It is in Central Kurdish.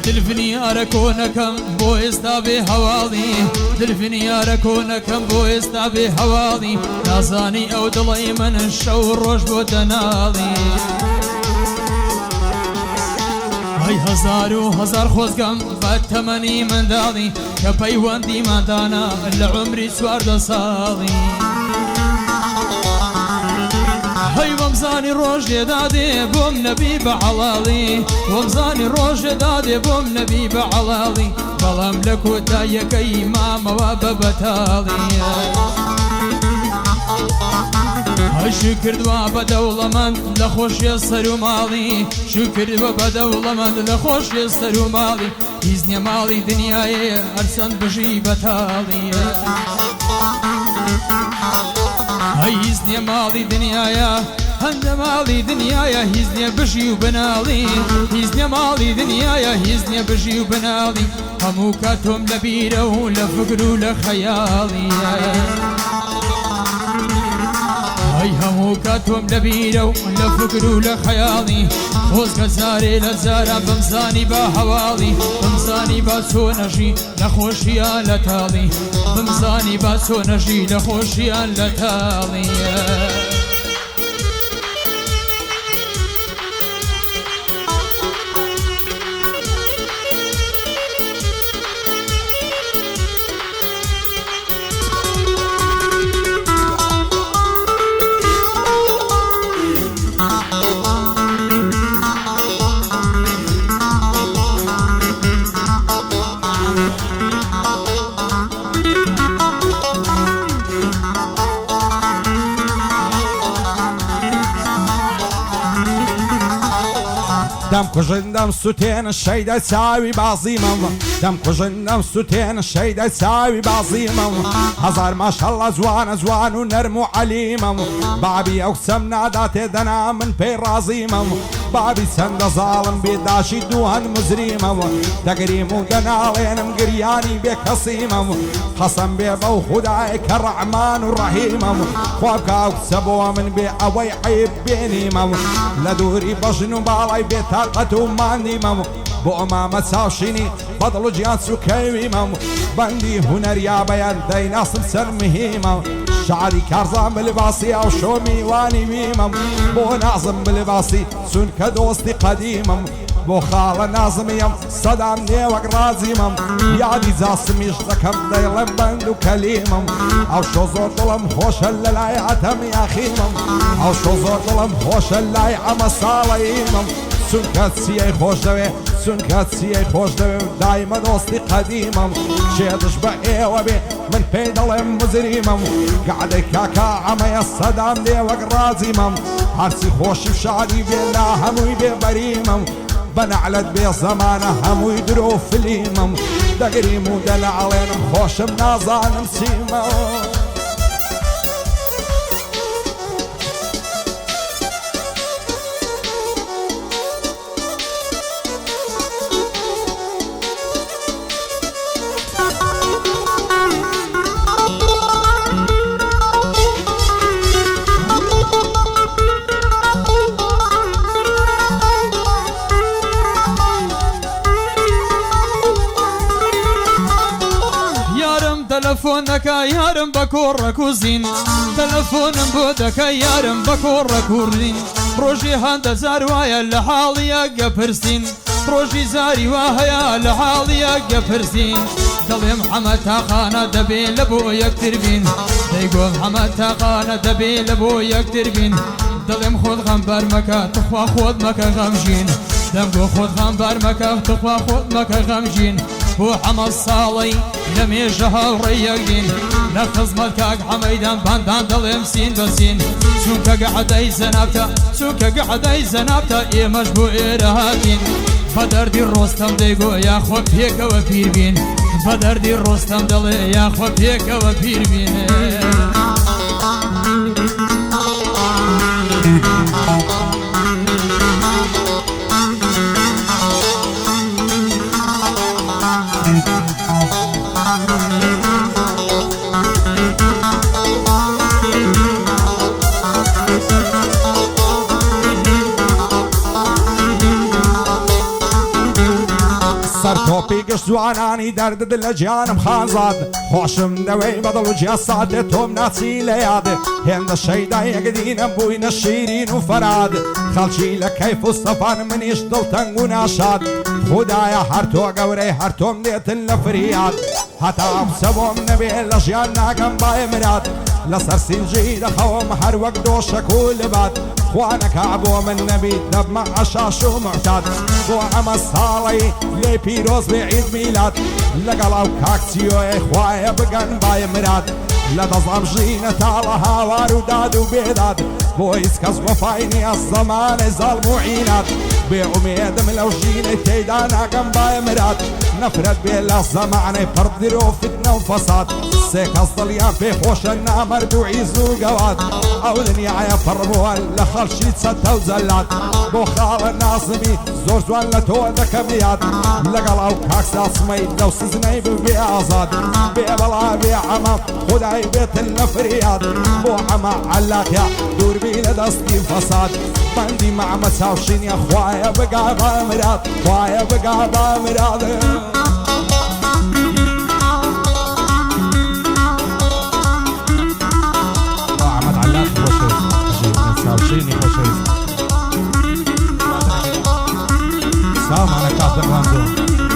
دلفنیارە کۆنەکەم بۆ ئێستا بێ هەواڵی دلفنیارە کۆنەکەم بۆ ئێستا بێ هەواڵی نازانی ئەو دڵی من شەو ڕۆژ بۆ دەناڵی ئەی هەزار و هەزار خۆزگەم بە تەمەنی منداڵی کە پەیوەندی مادانا لە عمری 14 ساڵی هەی وەمزانی ڕۆژ لێدادێ بۆم نەبی بە عەڵاڵی وەمزانی ڕۆژ لێدادێ بۆم نەبی بە عەڵاڵی بەڵام لە کۆتاییەکەی مامەوە بە بەتاڵی هەشی کردووە بە دەوڵەمەند لە خۆشیە سەر و ماڵی شو کردووە بە دەوڵەمەند لە خۆشیە سەر و ماڵی هیچ نییە ماڵی دنیایە هەرچەند بژی بەتاڵیە هیچ نییە ماڵی دنیایە هەندە ماڵی دنیایە هیچ نییە بژی و بناڵی هیچ نییە ماڵی دنیایە هیچ نییە بژی و بناڵی هەموو کاتۆم لە بیرە و لە فکر و لە خەیاڵیە هەی هەموو کاتۆم لە بیرە و لە فکر و لە خەیاڵی خۆزگە جارێ لە جارە بمزانی بە هەواڵی بمزانی بە چۆنەژی لە خۆشیان لە تاڵی بمزانی بە چۆنەژی لە خۆشیان لە تاڵی دەم کوژندەم سوتێنە شەیدە چاوی بازیمەم دەم کوژندەم سوتێنە شەیدە چاوی بازیمەم هەزار ماشەڵڵە جوانە جوان و نەرم و عەلیمەم بابی ئەو کچەم نادا تێدەنا من پێی ڕازیمەم بابی چەندە زاڵم بێداشی دووهەن مزریمەم دەگریم و دەناڵێنم گریانی بێ کەسیمەم قەسەم بێ بەو خودای کە ڕەحمان و ڕەحیمەم خوابکە ئەو کچە بۆ من بێ ئەوەی عیب بێنیمەم لە دووری بەژن و باڵای بێ تاقەت و ماندیمەم بۆ ئەمامە چاوشینی بەدڵ و گیان چووکەویمەم بەندی هونەریا بەیان دەیناسم سەر مهیمەم شعری کارزان بلباسی ئەو شۆ میوانی ویمەم بۆ نازم بلباسی چونکە دۆستی قەدیمەم بۆ خاڵە نازمیم سەدام نێوەک ڕازیمەم یادی جاسمیش دەکەم دەیڵم بەند و کەلیمەم ئەو شۆ زۆر دڵم خۆشە لە لای عەتەم یاخیمەم ئەو شۆ زۆر دڵم خۆشە لای ئەمە ساڵەیمەم چونکە چیەی خۆش دەوێ چونکە چیەی خۆش دەوێ دایمە دۆستی قەدیمەم چێدش بە ئێوە بێ من پێی دەڵێم مزریمەم گعدەی کاکا ئەمەیە سەدام نێوەک ڕازیمەم هەرچی خۆشی شعری بێ لا هەمووی بێ بەریمەم بەنەعلەت بێ زەمانە هەمووی درۆ فلیمەم دەگریم و دەناڵێنم خۆشم نازانم چیمە تەلەفۆن دەکا یارم بە کۆڕەک و زین تەلەفۆنم بۆ دەکە یارم بە کۆڕەک و ڕین ڕۆژی هەندە جار وایە لە حاڵیە گەپرسین ڕۆژی زاری وا هەیە لە حاڵیە گەپرسین دەڵێم حەمە تاقانە دەبێ لە بۆ یەکتر بین دەیگۆم حەمە تاقانە دەبێ لە بۆ یەکتر بین دەڵێم خۆت غەمبەر مەکە تخوا خۆت مەکە غەمژین دەم بۆ خۆت غەمبەر مەکە تخوا خۆت مەکە غەمژین بۆ حەمە ساڵەی لە مێژە هاوڕێی یەکدین لە خزمەت کاک حەمەیدان بەندان دەڵێم سین بەسین چونکە گەعدەی زەنابتە چونکە گەعدەی زەنابتە ئێمەش بۆ ئێرە هاتین بە دەردی ڕۆستەم دەیگۆ یاخۆ پێکەوە پیر بین بە دەردی ڕۆستەم دەڵێ یاخۆ پێکەوە پیر بینێ هەر تۆپی گشت جوانانی دەردت لە گیانم خانزاد خۆشم دەوەی بەدڵ و جیاسادێ تۆم ناچی لە یاد هێندە شەیدایەک دینم بووینە شیرین و فەراد خەڵکی لە کەیف و سەفان منیش دڵتەنگ و ناشاد خودایە هەر تۆ گەورەی هەر تۆم دێتن لە فریاد هەتا قسە بۆم نەبێ لە ژیان ناگەم بایە مراد لەسەر سینجی دەخەوم هەر وەک دۆشەک و لەبات خوانەکە بۆ من نەبیت دەبمە عەشاش و معتاد بۆ ئەمە ساڵی لێ پیرۆز بێ عید میلاد لەگەڵ ئەو کاکچیۆی خوایە بگەن بایە مراد لە دەزام ژینە تاڵە هاوار و داد و بێداد بۆ هیچ کەس وەفای نییە زەمانەی زەڵم و عینات بێ ئومێدم لەو ژینەی تێیدا ناگەم بایە مراد نەفرەت بێ لە زەمانەی پڕ و فتنە و فەساد سێ کەس دڵیان پێخۆشە نامەرد و عیز و گەواد ئەو دنیایە پڕ بووە لە خەڵکی چەتە و جەلات بۆ خاڵە نازمی زۆر جوان لە تۆ دەکەم یاد لەگەڵ ئەو کاکساسمەی لەو سزنەی ببێ ئازاد بێ بەڵا بێ ئەمە خودای بێتن لە فریاد بۆ ئەمە عەلاقیا دووربی لە دەستی فەساد بەندی مەعمە چاوشینە خوایە بگا با مراد خوایە بگا با مراد محمد علاق خوشویست چاوشینی خوشویست سلام علیکم